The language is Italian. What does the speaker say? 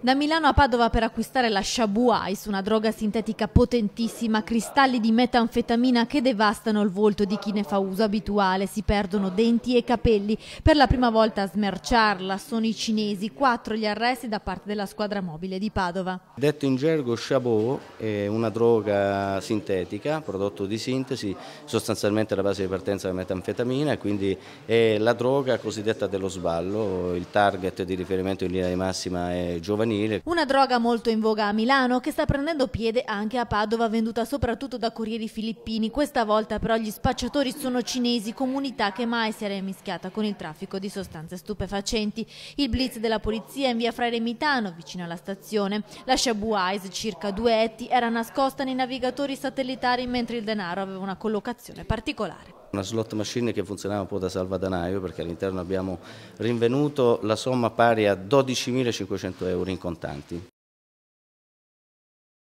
Da Milano a Padova per acquistare la Shabu Ice, una droga sintetica potentissima, cristalli di metanfetamina che devastano il volto di chi ne fa uso abituale, si perdono denti e capelli. Per la prima volta a smerciarla sono i cinesi, 4 gli arresti da parte della squadra mobile di Padova. Detto in gergo Shabu è una droga sintetica, prodotto di sintesi, sostanzialmente la base di partenza della metanfetamina e quindi è la droga cosiddetta dello sballo, il target di riferimento in linea di massima è giovanile. Una droga molto in voga a Milano che sta prendendo piede anche a Padova, venduta soprattutto da corrieri filippini. Questa volta però gli spacciatori sono cinesi, comunità che mai si era mischiata con il traffico di sostanze stupefacenti. Il blitz della polizia in via Fra Remitano, vicino alla stazione. La Shabu Ice, circa 2 etti, era nascosta nei navigatori satellitari mentre il denaro aveva una collocazione particolare. Una slot machine che funzionava un po' da salvadanaio perché all'interno abbiamo rinvenuto la somma pari a 12.500 euro in contanti.